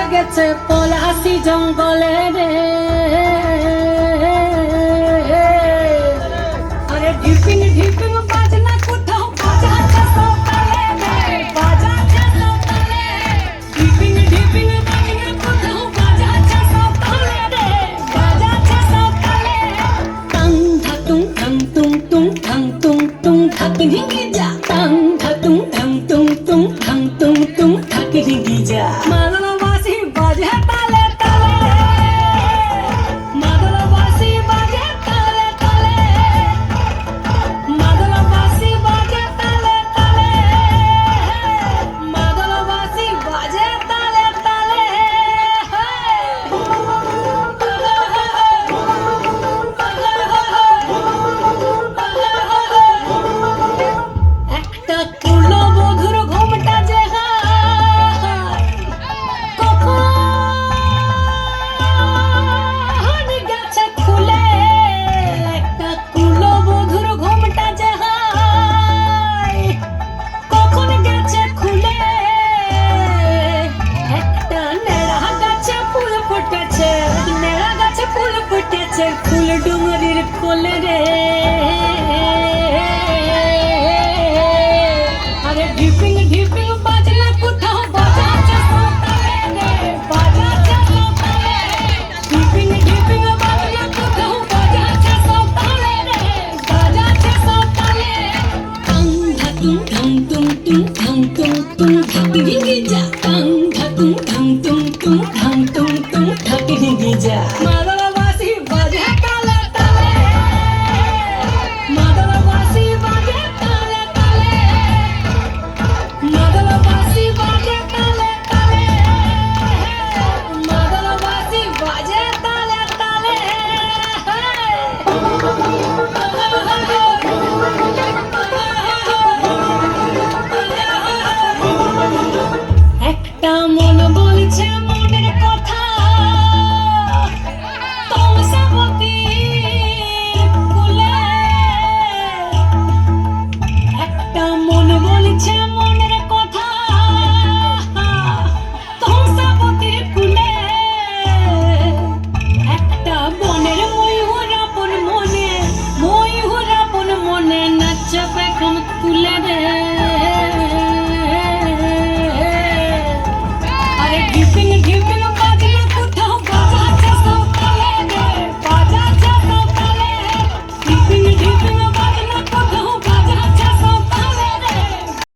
ভেসে গেছে পলাশি জঙ্গলে রে। আরে ঢিপিং ঢিপিং বাজনা কোথাও বাজাচ্ছে সকালে রে, বাজাচ্ছে সকালে। ঢিপিং ঢিপিং বাজনা কোথাও বাজাচ্ছে সকালে রে, বাজাচ্ছে সকালে। টাং ধাতুং ধাং তুং তুং ধাং তুং তুং ধাকি ঢিঙ্গি যা, টাং ধাতুং ধাং তুং তুং ধাং তুং তুং ধাকি ঢিঙ্গি যা। মাদলবাসী বাজে তালে তালে, মাদলবাসী বাজে তালে তালে, মাদলবাসী বাজে তালে তালে, মাদলবাসী বাজে তালে তালে। একটা কুলো বধুর ঘুমটা যে হায়, কখন গেছে খুলে। একটা কুলো বধুর ঘুমটা যে হায়, কখন গেছে খুলে। একটা নেড়া গাছে ফুল ফুটেছে, নেড়া গাছে ফুল ফুটেছে, ফুল ডুঙরির কোলে রে। আরে ঢিপিং ঢিপিং বাজনা কোথাও বাজাচ্ছে সকালে রে, বাজাচ্ছে সকালে। ঢিপিং ঢিপিং বাজনা কোথাও বাজাচ্ছে সকালে রে, বাজাচ্ছে সকালে। টাং ধাতুং ধাং তুং তুং ধাং তুং তুং ধাকি ঢিঙ্গি যা, টাং ধাতুং ধাং তুং তুং ধাং তুং তুং ধাকি ঢিঙ্গি যা। মাদলবাসী বাজে তালে তালে, মাদলবাসী বাজে তালে তালে, মাদলবাসী বাজে তালে তালে, মাদলবাসী বাজে তালে তালে। একটা মন বলছে মনের কথা,